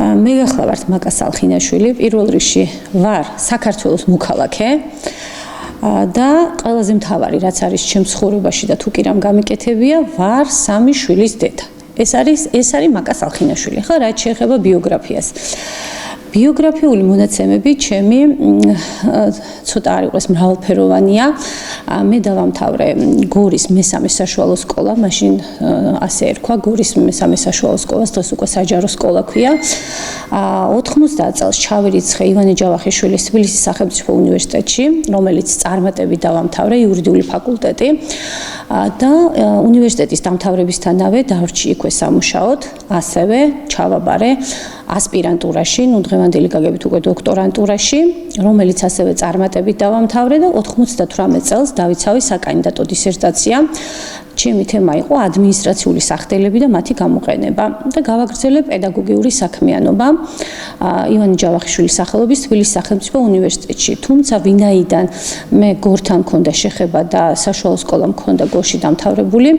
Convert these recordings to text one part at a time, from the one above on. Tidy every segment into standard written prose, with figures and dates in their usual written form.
მე გახლავართ მაკა სალხინაშვილი, პირველ რიგში ვარ საქართველოს მოქალაქე და ყველაზე მთავარი რაც არის ჩემს ცხოვრებაში და თუ კი რამ გამიკეთებია, ვარ 3 შვილის დედა. ეს არის მაკა სალხინაშვილი. ხო, რაც შეეხება ბიოგრაფიას. ბიოგრაფიული მონაცემები ჩემი ცოტა არ იყოს მრავალფეროვანია. მე დავამთავრე გორის მესამე საშუალო სკოლა, მაშინ ასე ერქვა გორის მესამე საშუალო სკოლას, დღეს უკვე საჯარო სკოლა ქვია. 90 წელს ჩავირიცხე ივანე ჯავახიშვილის თბილისის სახელმწიფო უნივერსიტეტში, რომელიც წარმატებით დავამთავრე იურიდიული ფაკულტეტი და უნივერსიტეტის დამთავრებისთანავე დავრჩი იქვე სამუშაოდ, ასევე ჩავაბარე ასპირანტურაში, დღევანდელი გაგებით უკვე დოქტორანტურაში, რომელიც ასევე წარმატებით დავამთავრე და 98 წელს დავიცავი საკანდიდატო დისერტაცია. ჩემი თემა იყო ადმინისტრაციული სახდელები და მათი გამოყენება და გავაგრძელე პედაგოგიური საქმიანობა ივანე ჯავახიშვილის სახელობის თბილისის სახელმწიფო უნივერსიტეტში. თუმცა ვინაიდან მე გორთან მქონდა შეხება და საშუალო სკოლა მქონდა გორში დამთავრებული,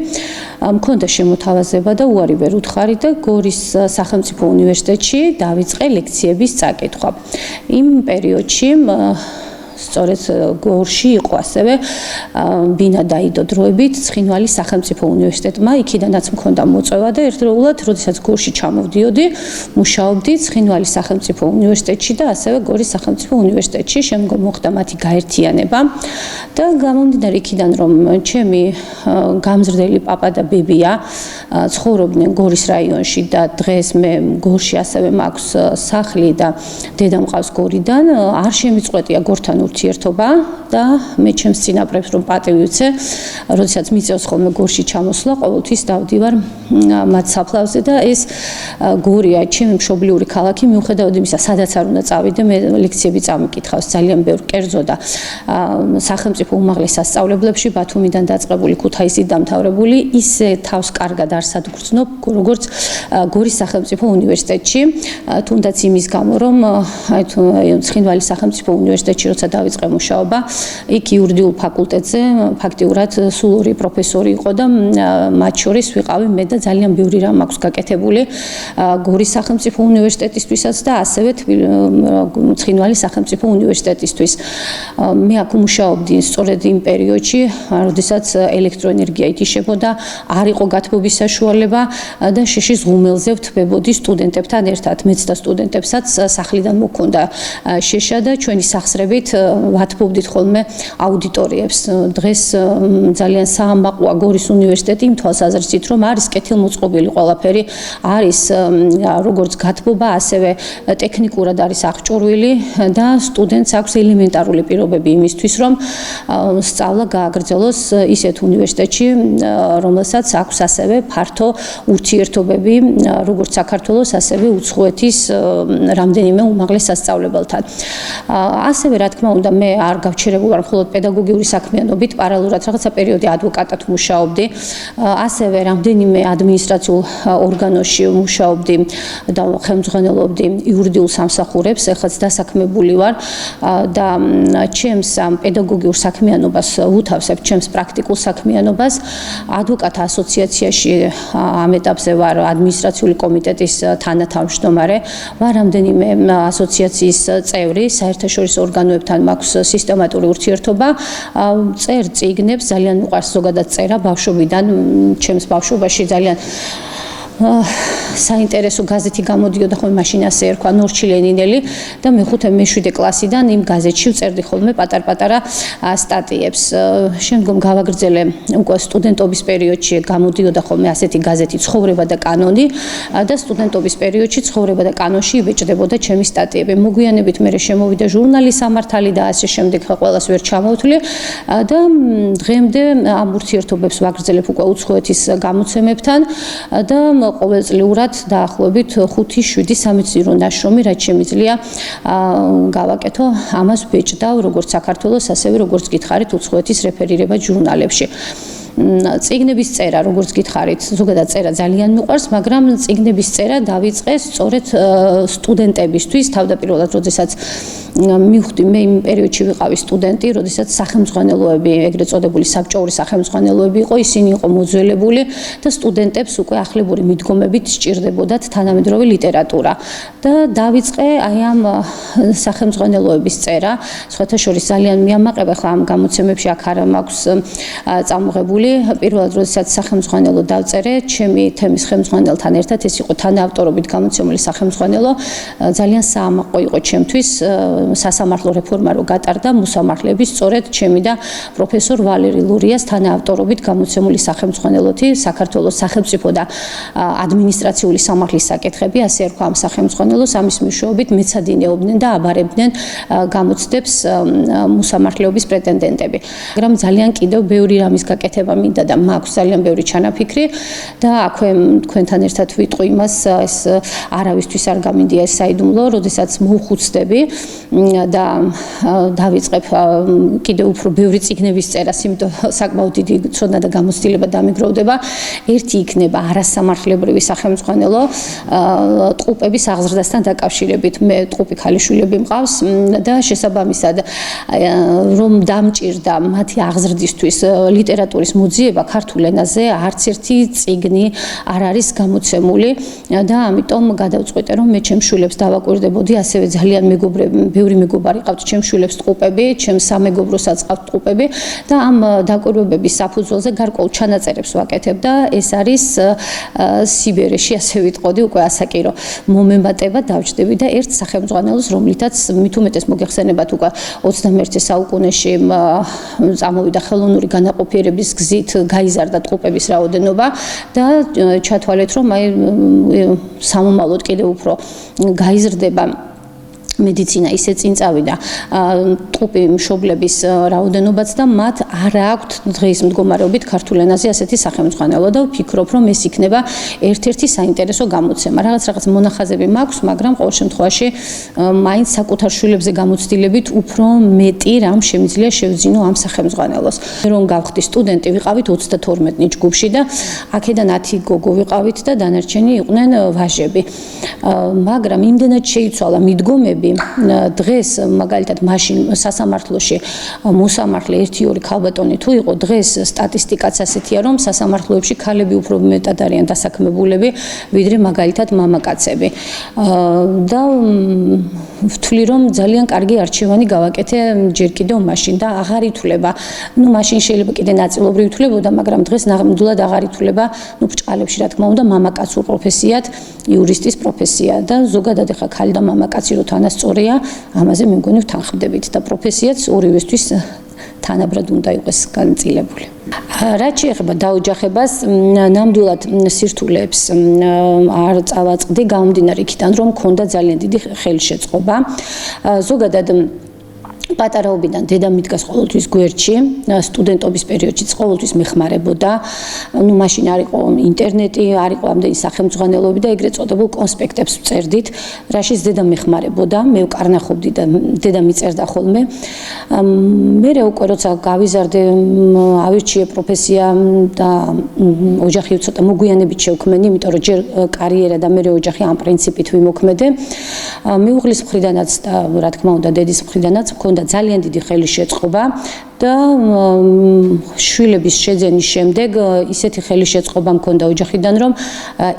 მქონდა შემოთავაზება და უარი ვერ უთხარი და გორის სახელმწიფო უნივერსიტეტში დავიწყე ლექციების წაკითხვა. იმ პერიოდში სწორედ გორში იყო ასევე ბინა დაიდო დროებით ცხინვალის სახელმწიფო უნივერსიტეტმა, იქიდანაც მქონდა მოწვევა და ერთდროულად, როდესაც გორში ჩამოვდიოდი, მუშაობდი ცხინვალის სახელმწიფო უნივერსიტეტში და ასევე გორის სახელმწიფო უნივერსიტეტში, შემდგომ მოხდა მათი გაერთიანება და გამომდინარე იქიდან, რომ ჩემი გამზრდელი პაპა და ბებია ცხოვრობდნენ გორის რაიონში და დღეს მე გორში ასევე მაქვს სახლი და დედა მყავს გორიდან, არ შემიწყვეტია გორთან ურთიერთობა და მე ჩემს წინაპრებს რომ პატივი ვცე, როდესაც მიწევს ხოლმე გორში ჩამოსვლა, ყოველთვის დავდივარ მათ საფლავზე და ეს გორია ჩემი მშობლიური ქალაქი, მიუხედავად იმისა, სადაც არ უნდა წავიდე, მე ლექციები წამიკითხავს ძალიან ბევრ კერძო და სახელმწიფო უმაღლეს სასწავლებლებში, ბათუმიდან დაწყებული, ქუთაისით დამთავრებული, ისე თავს კარგად არ სადგრძნობ, როგორც გორის სახელმწიფო უნივერსიტეტში, თუნდაც იმის გამო, რომ ცხინვალის სახელმწიფო უნივერსიტეტში როცა დავიწყე მუშაობა, იქ იურიდიულ ფაკულტეტზე ფაქტიურად სულ 2 პროფესორი იყო და მათ შორის ვიყავი მე და ძალიან ბევრი რამ აქვს გაკეთებული გორის სახელმწიფო უნივერსიტეტისთვისაც და ასევე ცხინვალის სახელმწიფო უნივერსიტეტისთვის. მე აქ მუშაობდი სწორედ იმ პერიოდში, როდესაც ელექტროენერგია ითიშებოდა, არ იყო გათბობის საშუალება და შეშის ღუმელზე ვთბებოდი სტუდენტებთან ერთად, მეც და სტუდენტებსაც სახლიდან მოქონდა შეშა და ჩვენი სახსრებით ვათბობდით ხოლმე აუდიტორიებს. დღეს ძალიან საამაყოა გორის უნივერსიტეტი იმ თვალსაზრისით, რომ არის კეთილმოწყობილი ყველაფერი, არის როგორც გათბობა, ასევე ტექნიკურად არის აღჭურვილი და სტუდენტს აქვს ელემენტარული პირობები იმისთვის, რომ სწავლა გააგრძელოს ისეთ უნივერსიტეტში, რომელსაც აქვს ასევე ფართო ურთიერთობები, როგორც საქართველოს, ასევე უცხოეთის რამდენიმე უმაღლეს სასწავლებელთან. ასევე რა თქმა უნდა მე არ გავჩერებულ ვარ მხოლოდ პედაგოგიური საქმიანობით, პარალელურად რაღაცა პერიოდი ადვოკატად მუშაობდი, ასევე რამდენიმე ადმინისტრაციულ ორგანოში მუშაობდი და ხელმძღვანელობდი იურიდიულ სამსახურებს, ეხლაც დასაქმებული ვარ და ჩემს ამ პედაგოგიურ საქმიანობას ვუთავსებ ჩემს პრაქტიკულ საქმიანობას. ადვოკატთა ასოციაციაში ამ ეტაპზე ვარ ადმინისტრაციული კომიტეტის თანათავმჯდომარე, ვარ რამდენიმე ასოციაციის წევრი, საერთაშორისო ორგანოებთან მაქვს სისტემატური ურთიერთობა, წერ წიგნებს, ძალიან უყვარს ზოგადად წერა ბავშვობიდან, ჩემს ბავშვობაში ძალიან საინტერესო გაზეთი გამოდიოდა ხოლმე მაშინ ასე ერქვა ნორჩი ლენინელი და მე-5 მე-7 კლასიდან იმ გაზეთში ვწერდი ხოლმე პატარ-პატარა სტატიებს. შემდგომ გავაგრძელე უკვე სტუდენტობის პერიოდში გამოდიოდა ხოლმე ასეთი გაზეთი ცხოვრება და კანონი და სტუდენტობის პერიოდში ცხოვრება და კანონში იბეჭდებოდა ჩემი სტატიები. მოგვიანებით მე შემოვიდა ჟურნალის სამართალი და ასე შემდეგ ყველას ვერ ჩამოვთვლი და დღემდე ამ ურთიერთობებს ვაგრძელებ უკვე უცხოეთის გამოცემებთან და ყოველწლიურად დაახლოებით 5-7 სამეცნიერო ნაშრომი, რაც შემიძლია გავაკეთო, ამას ვბეჭდავ როგორც საქართველოს, ასევე როგორც გითხარით უცხოეთის რეფერირება ჟურნალებში. წიგნების წერა, როგორც გითხარით, ზოგადად წერა ძალიან მიყვარს, მაგრამ წიგნების წერა დავიწყე სწორედ სტუდენტებისთვის, თავდაპირველად, როდესაც მივხვდი, მე იმ პერიოდში ვიყავი სტუდენტი, როდესაც სახელმძღვანელოები, ეგრეთ წოდებული საბჭოური სახელმძღვანელოები იყო, ისინი იყო მოძველებული და სტუდენტებს უკვე ახლებური მიდგომებით სჭირდებოდათ თანამედროვე ლიტერატურა. და დავიწყე აი ამ სახელმძღვანელოების წერა, სხვათა შორის ძალიან მიამაყება, ხა ამ გამოცემებში აქ არ მაქვს წამოღებული. პირველად, როდესაც სახელმძღვანელო დავწერე, ჩემი თემის ხელმძღვანელთან ერთად, ეს იყო თანაავტორობით გამოცემული სახელმძღვანელო, ძალიან საამაყო იყო ჩემთვის, სასამართლო რეფორმა რო გატარდა, მოსამართლეების სწორედ ჩემი და პროფესორ ვალერი ლურიას თანაავტორობით გამოცემული სახელმძღვანელოთი, საქართველოს სახელმწიფო და ადმინისტრაციული სამართლის საკითხები, ასე ერქვა ამ სახელმძღვანელოს, ამის მეშვეობით მეცადინეობდნენ და აბარებდნენ გამოცდებს მოსამართლეობის პრეტენდენტები. მაგრამ ძალიან კიდევ ბევრი რამის გაკეთება მინდა და მაქვს ძალიან ბევრი ჩანაფიქრი და აქვე თქვენთან ერთად ვიტყვი იმას, ეს არავისთვის არ გამინდია ეს საიდუმლო, როდესაც მოვხუცდები და დავიწყებ კიდევ უფრო ბევრი წიგნების წერას, იმიტომ საკმაოდ დიდი ცოდნა და გამოცდილება დამიგროვდება. ერთი იქნება არასამართლებრივი სახელმძღვანელო ტყუპების აღზრდასთან დაკავშირებით. მე ტყუპი ქალიშვილები მყავს და შესაბამისად რომ დამჭირდა მათი აღზრდისთვის ლიტერატურის მოძიება ქართულ ენაზე, არც ერთი წიგნი არ არის გამოცემული და ამიტომ გადავწყვიტე, რომ მე ჩემს შვილებს დავაკვირდებოდი, ასევე ძალიან ბევრი მეგობარი ყავთ ჩემს შვილებს ტყუპები, ჩემს სამეგობროსაც ყავთ ტყუპები და ამ დაკვირვებების საფუძველზე გარკვეულ ჩანაწერებს ვაკეთებ და ეს არის სიბერეში, ასე ვიტყოდი, უკვე ასაკირო მომემატება დავჭდები და ერთ სახელმძღვანელოს, რომლითაც მით უმეტეს მოგეხსენებათ უკვე 21 საუკუნეში წამოვიდა ხელოვნური განაყოფიერების გზით, გაიზარდა ტყუპების რაოდენობა და ჩათვალეთ, რომ აი სამომავლოდ კიდევ უფრო გაიზრდება მედიცინა ისე წინ წავიდა ტყუპი მშობლების რაოდენობაც და მათ არ აქვთ დღის მდგომარეობით ქართულ ენაზე ასეთი სახელმძღვანელო და ვფიქრობ, რომ ეს იქნება ერთ-ერთი საინტერესო გამოცემა. რაღაც მონახაზები მაქვს, მაგრამ ყოველ შემთხვევაში მაინც საკუთარ შვილებზე გამოცდილებით უფრო მეტი რამ შემიძლია შევძინო ამ სახელმძღვანელოს. რომ გავხდი სტუდენტი, ვიყავით 32 ჯგუფში და აქედან 10 გოგო ვიყავით და დანარჩენი იყვნენ ვაჟები. მაგრამ იმდენად შეიცვალა მიდგომები დღეს მაგალითად მაშინ სასამართლოში მოსამართლე 1-2 ქალბატონი თუ იყო, დღეს სტატისტიკაც ასეთია, რომ სასამართლოებში ქალები უფრო მეტად არიან დასაქმებულები, ვიდრე მაგალითად მამაკაცები. და ვთვლი, რომ ძალიან კარგი არჩევანი გავაკეთე ჯერ კიდევ მაშინ და აღარ ითვლება. მაშინ შეიძლება კიდე ნაწილობრივ ითვლებოდა, მაგრამ დღეს ნამდვილად აღარ ითვლება, ბრჭყალებში რა თქმა უნდა, მამაკაცურ პროფესიად, იურისტის პროფესია და ზოგადად ახლა ქალი და მამაკაცი რო თანასწორია, ამაზე მე მგონი ვთანხმდებით და პროფესიაც ორივესთვის თანაბრად უნდა იყოს განაწილებული. რაც შეეხება დაოჯახებას, ნამდვილად სირთულეებს არ წავაწყდი, გამომდინარე იქიდან, რომ მქონდა ძალიან დიდი ხელშეწყობა. ზოგადად პატარაობიდან დედა მიდგას ყოველთვის გვერდში, სტუდენტობის პერიოდშიც ყოველთვის მეხმარებოდა. მაშინ არ იყო ინტერნეტი, არ იყო ამდენი სახელმძღვანელოები და ეგრეთ წოდებულ კონსპექტებს ვწერდით, რაშიც დედა მეხმარებოდა, მე ვკარნახობდი და დედა მიწერდა ხოლმე. მე უკვე როცა გავიზარდე, ავირჩიე პროფესია და ოჯახი ცოტა მოგვიანებით შევქმენი, იმიტომ რომ ჯერ კარიერა და მერე ოჯახი ამ პრინციპით ვიმოქმედე. მეუღლის მხრიდანაც და რა თქმა უნდა დედის მხრიდანაც მქონდა ძალიან დიდი ხელშეწყობა და შვილების შეძენის შემდეგ ისეთი ხელშეწყობა მქონდა ოჯახიდან, რომ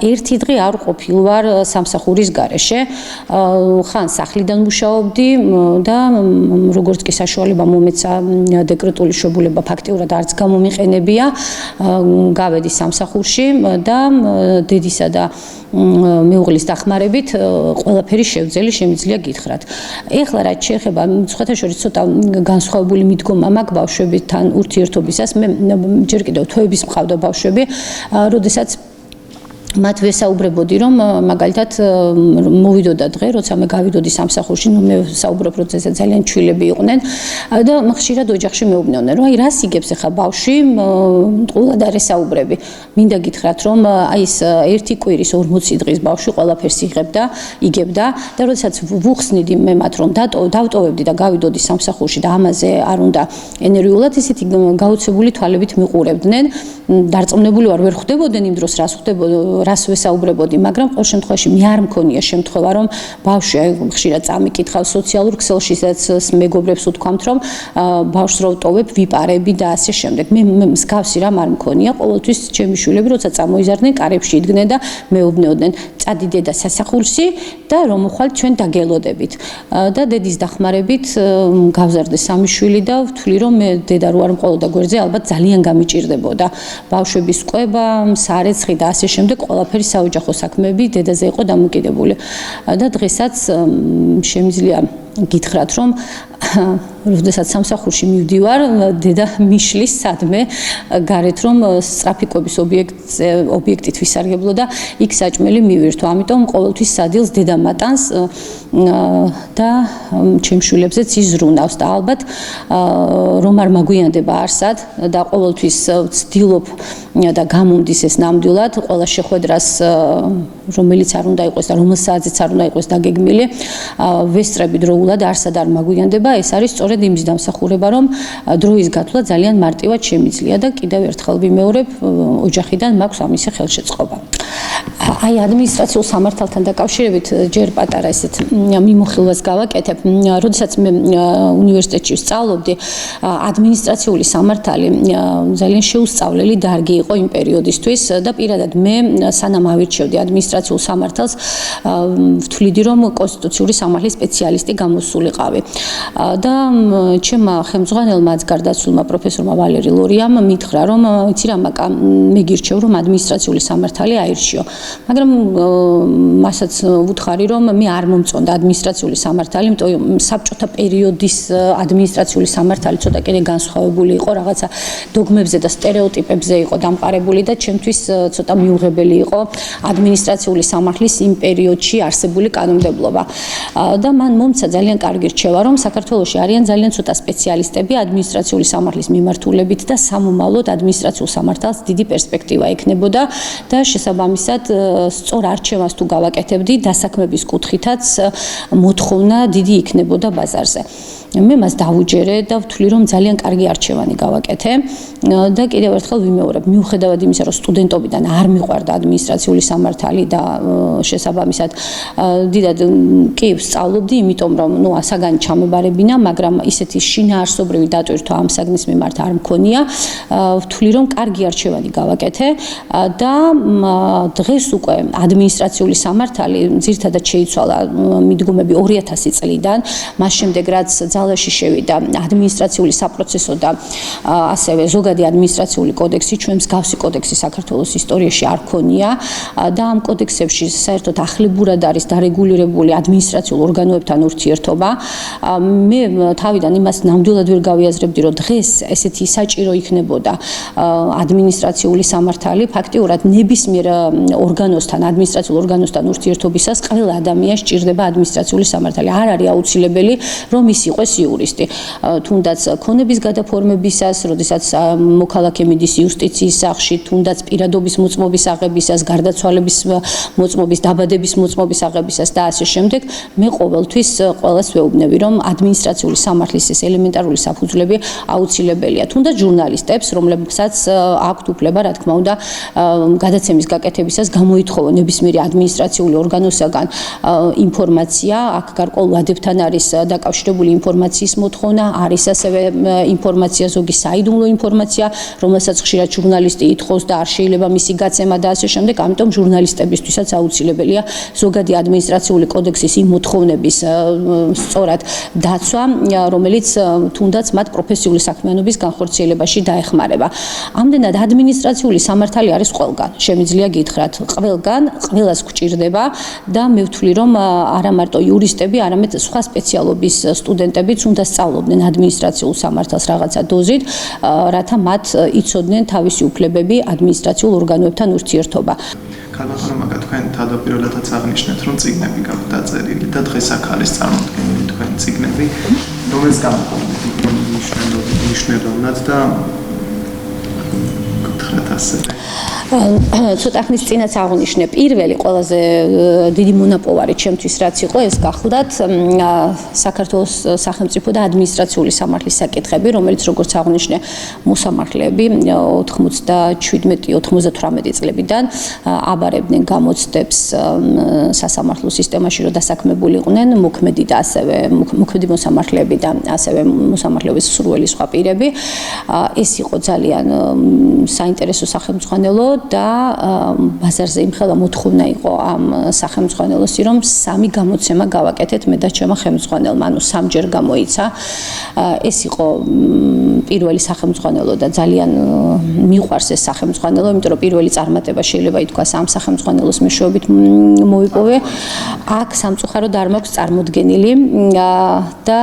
ერთი დღე არ ყოფილ ვარ სამსახურის გარეშე. ხან სახლიდან მუშაობდი და როგორც კი საშუალება მომეცა დეკრეტული შვებულება ფაქტიურად არც გამომიყენებია, გავედი სამსახურში და დედისა და მეუღლის დახმარებით ყველაფერი შევძელი შემიძლია გითხრათ. ეხლა რაც შეეხება სხვათა შორის ცოტა განსხვავებული მიდგომა მაქვს ბავშვებთან ურთიერთობისას, მე ჯერ კიდევ თვეების მყავდა ბავშვები, როდესაც მათ ვესაუბრებოდი რომ მაგალითად მოვიდოდა დღე როცა მე გავიდოდი სამსახურში მე საუბრობ პროცესზე ძალიან ჩვილები იყვნენ და ხშირად ოჯახში მეუბნეოდნენ რომ აი რას იგებს ახლა ბავშვი ყულად არ ესაუბრები მინდა გითხრათ რომ აი ეს ერთი კვირის 40 დღის ბავშვი ყველაფერს იგებდა და როდესაც ვუხსნიდი მე მათ რომ დავტოვებდი და გავიდოდი სამსახურში და ამაზე არ უნდა ენერგიულად ისეთი გაოცებული თვალებით მიყურებდნენ დარწმუნებული ვარ ვერ ხვდებოდნენ იმ დროს რას ვესაუბრებოდი, მაგრამ ყოველ შემთხვევაში მე არ მქონია შემთხვევა, რომ ბავშვი ხშირად წამიკითხავს სოციალურ ქსელში, სადაც მეგობრებს უთქვამთ, რომ ბავშვს რო ვტოვებ, ვიპარები და ასე შემდეგ. მე მსგავსი რამ არ მქონია, ყოველთვის ჩემი შვილები როცა წამოიზარდნენ, კარებში იდგნენ და მეუბნეოდნენ, წადი დედა სასახურში და რომ მოხვალ ჩვენ დაგელოდებით. და დედის დახმარებით გავზარდე 3 შვილი და ვთვლი, რომ მე დედა რო არ მყოლოდა გვერდზე, ალბათ ძალიან გამიჭირდებოდა. ბავშვების კვება, სარეცხი და ასე შემდეგ ყველაფერი საოჯახო საქმეები დედაზე იყო დამოკიდებული და დღესაც შემიძლია გითხრათ რომ როდესაც სამსახურში მივდივარ დედა მიშლის სადმე გარეთ რომ სტრაფიკობის ობიექტით ვისარგებლო და იქ საჭმელი მივირთვა ამიტომ ყოველთვის სადილს დედა მატანს და ჩემ შვილებზეც იზრუნავს და ალბათ რომ არ მაგვიანდება არსად და ყოველთვის ვცდილობ და გამომდის ეს ნამდვილად ყველა შეხვედრას რომელიც არ უნდა იყოს და რომელსაც არ უნდა იყოს დაგეგმილი ვესწრები დროულად არსად არ მაგვიანდება ეს არის სწორედ იმის დამსახურება რომ დროის გათვლა ძალიან მარტივად შემიძლია და კიდევ ერთხელ ვიმეორებ ოჯახიდან მაქვს ამისი ხელშეწყობა აი ადმინისტრაციულ სამართალთან დაკავშირებით ჯერ პატარა ესეთ მიმოხილვას გავაკეთებ როდესაც მე უნივერსიტეტში ვსწავლობდი ადმინისტრაციული სამართალი ძალიან შეუსწავლელი დარგი იყო იმ პერიოდისთვის და პირადად მე სანამ ავირჩევდი ადმინისტრაციულ სამართალს ვთვლიდი რომ კონსტიტუციური სამართლის სპეციალისტი გამოსულიყავი და ჩემმა ხელმძღვანელმა გარდაცვლილმა პროფესორმა ვალერი ლორიამ მითხრა რომ იცი რა მაკა მე გირჩევ რომ ადმინისტრაციული სამართალი აირჩიო მაგრამ მასაც ვუთხარი რომ მე არ მომწონდა ადმინისტრაციული სამართალი იმიტომ საბჭოთა პერიოდის ადმინისტრაციული სამართალი ცოტა კიდე განსხვავებული იყო რაღაცა დოგმებზე და სტერეოტიპებზე იყო დამყარებული და ჩემთვის ცოტა მიუღებელი იყო ადმინისტრაციული სამართლის იმ პერიოდში არსებული კანონმდებლობა და მან მომცა ძალიან კარგი რჩევა რომ საქართველოში არიან ძალიან ცოტა სპეციალისტები ადმინისტრაციული სამართლის მიმართულებით და სამომავლოდ ადმინისტრაციულ სამართალს დიდი პერსპექტივა ექნებოდა და შესაბამისად სწორ არჩევანს თუ გავაკეთებდი დასაქმების კუთხითაც მოთხოვნა დიდი იქნებოდა ბაზარზე მე მას დავუჯერე და ვთვლი რომ ძალიან კარგი არჩევანი გავაკეთე და კიდევ ერთხელ ვიმეორებ მიუხედავად იმისა რომ სტუდენტობიდან არ მიყვარდა ადმინისტრაციული სამართალი და შესაბამისად დიდად კი ვსწავლობდი იმიტომ რომ ნუ ასაგანი ჩამებარებინა მაგრამ ისეთი შინაარსობრივი დატვირთვა ამ საგნის მიმართ არ მქონია ვთვლი რომ კარგი არჩევანი გავაკეთე და დღეს უკვე ადმინისტრაციული სამართალი ძირითადად შეიცვალა მიდგომები 2000 წლიდან მას შემდეგ რაც ძალაში შევიდა ადმინისტრაციული საპროცესო და ასევე ზოგადი ადმინისტრაციული კოდექსი ჩვენ მსგავსი კოდექსი საქართველოს ისტორიაში არ ქონია და ამ კოდექსებში საერთოდ ახლებურად არის დარეგულირებული ადმინისტრაციულ ორგანოებთან ურთიერთობა მე თავიდან იმას ნამდვილად ვერ გავიაზრებდი რომ დღეს ესეთი საჭირო იქნებოდა ადმინისტრაციული სამართალი ფაქტიურად ნებისმიერ ორგანოსთან ადმინისტრაციულ ორგანოსთან ურთიერთობისას ყველა ადამიანს სჭირდება ადმინისტრაციული სამართალი არ არის აუცილებელი რომ ის იყოს იურისტი თუნდაც ქონების გადაფორმებისას როდესაც მოქალაქე მიდის იუსტიციის სახლში თუნდაც პირადობის მოწმობის აღებისას გარდაცვალების მოწმობის დაბადების მოწმობის აღებისას და ასე შემდეგ მე ყოველთვის ყველას ვეუბნები რომ ადმინისტრაციული სამართლის ეს ელემენტარული საფუძვლები აუცილებელია თუნდაც ჟურნალისტებს რომლებსაც აქვთ უფლება რა თქმა უნდა გადაცემის გაკეთებისას გამოითხოვონ ნებისმიერი ადმინისტრაციული ორგანოსაგან ინფორმაცია აქ გარკვეულ ვადებთან არის დაკავშირებული ინფორმაციის მოთხოვნა არის ასევე ინფორმაცია ზოგი საიდუმლო ინფორმაცია რომელსაც ხშირად ჟურნალისტი ითხოვს და არ შეიძლება მისი გაცემა და ასე შემდეგ ამიტომ ჟურნალისტებისთვისაც აუცილებელია ზოგადი ადმინისტრაციული კოდექსის იმ მოთხოვნების სწორად დაცვა რომელიც თუნდაც მათ პროფესიული საქმიანობის განხორციელებაში დაეხმარება ამდენად ადმინისტრაციული სამართალი არის ყველგან შემიძლია გითხრათ ყველგან ყველას გვჭირდება და მე ვთვლი რომ არა მარტო იურისტები არამედ სხვა სპეციალობის სტუდენტებიც უნდა სწავლობდნენ ადმინისტრაციულ სამართალს რაღაცა დოზით რათა მათ იცოდნენ თავისი უფლებები ადმინისტრაციულ ორგანოებთან ურთიერთობა ქალბატონო მაგა თქვენ თავდაპირველადაც აღნიშნეთ, რომ წიგნები გაქვთ დაწერილი და დღეს აქ არის წარმოდგენილი თქვენი წიგნები, რომელიც გამოქვეყნეთ მნიშვნელოვნად და გითხრათ ასევე. ცოტა ხნის წინაც აღნიშნე პირველი ყველაზე დიდი მონაპოვარი ჩემთვის რაც იყო ეს გახლდათ საქართველოს სახელმწიფო და ადმინისტრაციული სამართლის საკითხები, რომელიც როგორც აღნიშნე მოსამართლეები 97-98 წლებიდან აბარებდნენ გამოცდებს სასამართლო სისტემაში, რომ დასაქმებულიყვნენ მოქმედი და ასევე მოქმედი მოსამართლეები და ასევე მოსამართლეობის სურვილი სხვა პირები. ეს იყო ძალიან საინტერესო სახელმძღვანელო და ბაზარზე იმხელა მოთხოვნა იყო ამ სახელმძღვანელოსი, რომ 3 გამოცემა გავაკეთეთ მე და ჩემო ხელმძღვანელმა, ანუ 3ჯერ გამოიცა. ეს იყო პირველი სახელმძღვანელო და ძალიან მიყვარს ეს სახელმძღვანელო, იმიტომ რომ პირველი წარმატება შეიძლება ითქვას ამ სახელმძღვანელოს მეშვეობით მოიპოვე. აქ სამწუხაროდ არ მაქვს წარმოდგენილი და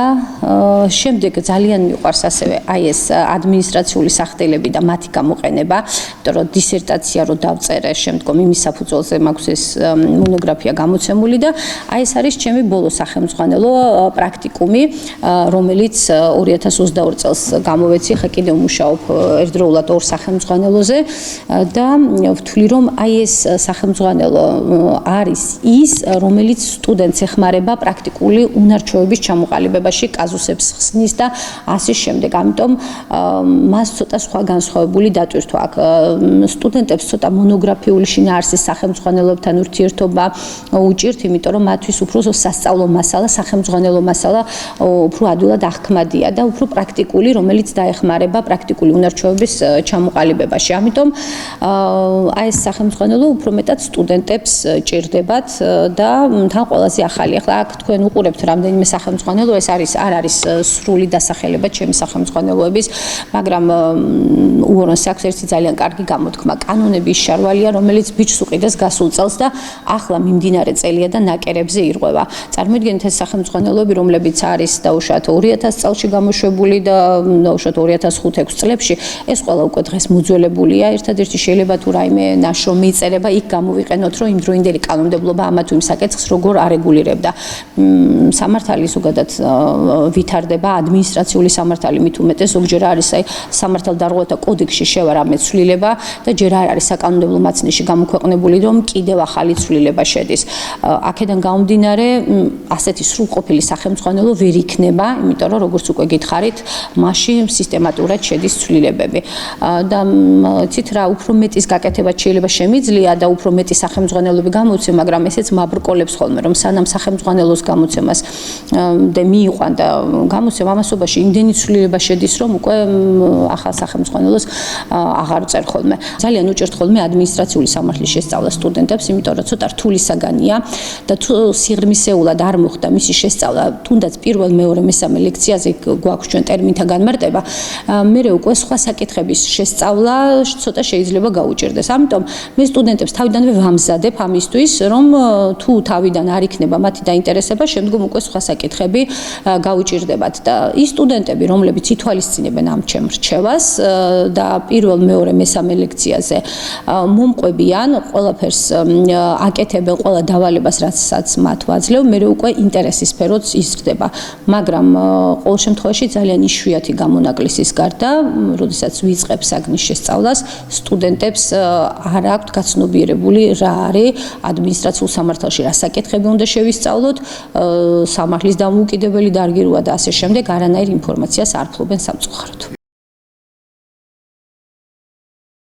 შემდეგ ძალიან მიყვარს ასევე აი ეს ადმინისტრაციული სახტელები და მათი გამოყენება, იმიტომ რომ დისერტაცია რო დავწერე, შემდგომ იმის საფუძველზე მაქვს ეს მონოგრაფია გამოცემული და აი ეს არის ჩემი ბოლო სახელმძღვანელო პრაქტიკუმი, რომელიც 2022 წელს გამოვეცი, ხა კიდევ მუშაობ ერთდროულად 2 სახელმძღვანელოზე და ვთვლი რომ აი ეს სახელმძღვანელო არის ის, რომელიც სტუდენტს ეხმარება პრაქტიკული უნარჩვევების ჩამოყალიბებაში, კაზუსებს ხსნის და ასე შემდეგ. ამიტომ მას ცოტა სხვა განსხვავებული დატვირთვა აქვს. სტუდენტებს ცოტა მონოგრაფიული შინაარსის სახელმძღვანელოებთან ურთიერთობა უჭირთ, იმიტომ რომ მათთვის უფრო სასწავლო მასალა, სახელმძღვანელო მასალა უფრო ადვილად აღქმადია და უფრო პრაქტიკული, რომელიც დაეხმარება პრაქტიკული უნარჩვევების ჩამოყალიბებაში. ამიტომ აი ეს სახელმძღვანელო უფრო მეტად სტუდენტებს ჭირდებათ და თან ყველაზე ახალი. ახლა აქ თქვენ უყურებთ რამდენიმე სახელმძღვანელო, ეს არ არის სრული დასახელება ჩემი სახელმძღვანელოების, მაგრამ უორონს აქვს ერთი ძალიან კარგი გამოთქმა. კანონების შარვალია, რომელიც ბიჭს უყიდეს გასულ წელს და ახლა მიმდინარე წელია და ნაკერებზე ირღვევა. წარმოიდგინეთ ეს სახელმძღვანელოები, რომლებიც არის დაუშვათ 2000 წელში გამოშვებული და დაუშვათ 2005-6 წლებში, ეს ყველა უკვე დღეს მოძველებულია. ერთადერთი შეიძლება თუ რაიმე ნაშრომი იწერება, იქ გამოვიყენოთ, რომ იმდროინდელი კანონმდებლობა ამა თუ იმ საკითხს როგორ არეგულირებდა. სამართალი ზოგადად ვითარდება, ადმინისტრაციული სამართალი მით უმეტეს, ზოგჯერ არის აი სამართალდარღვევათა კოდექსში შევა რამე ცვლილება და ჯერ არ არის საკანონმდებლო მაცნეში გამოქვეყნებული, რომ კიდევ ახალი ცვლილება შედის. აქედან გამომდინარე, ასეთი სრულყოფილი სახელმძღვანელო ვერ იქნება, იმიტომ რომ როგორც უკვე გითხარით, მასში სისტემატურად შედის ცვლილებები. და ცით რა, უფრო მეტის გაკეთება შეიძლება შემიძლია და უფრო მეტი სახელმძღვანელოები გამოცე, მაგრამ ესეც მაბრკოლებს ხოლმე, რომ სანამ სახელმძღვანელოს გამოცემას და მიიყვან და გამოცემ ამასობაში იმდენი ცვლილება შედის, რომ უკვე ახალ სახელმძღვანელოს აღარ წერ ხოლმე. ძალიან უჭერთ ხოლმე ადმინისტრაციული სამართლის შესწავლა სტუდენტებს, იმიტომ რომ ცოტა რთული საგანია და თუ სიღრმისეულად არ მოხდა მისი შესწავლა, თუნდაც პირველ, მეორე, მესამე ლექციაზე გვაქვს ჩვენ ტერმინთა განმარტება, მერე უკვე სხვა საკითხების შესწავლა ცოტა შეიძლება გაუჭირდეს. ამიტომ მე სტუდენტებს თავიდანვე ვამზადებ ამისთვის, რომ თუ თავიდან არ იქნება მათი დაინტერესება, შემდგომ უკვე სხვა საკითხები გაუჭირდებათ და ის სტუდენტები, რომლებიც ითვალისწინებენ ამ ჩემ რჩევას და პირველ, მეორე, მესამე ლექციაზე მომყვებიან, ყველაფერს აკეთებენ, ყველა დავალებას, რასაც მათ ვაძლევ, მე უკვე ინტერესის სფეროც იზრდება. მაგრამ ყოველ შემთხვევაში ძალიან იშვიათი გამონაკლისის გარდა, როდესაც ვიწყებ საგნის შესწავლას, სტუდენტებს არ აქვთ გაცნობიერებული რა არის ადმინისტრაციულ სამართალში, რა საკითხები უნდა შევისწავლოთ, სამართლის დამოუკიდებელი დარგი როა და ასე შემდეგ, არანაირ ინფორმაციას არ ფლობენ სამწუხაროდ.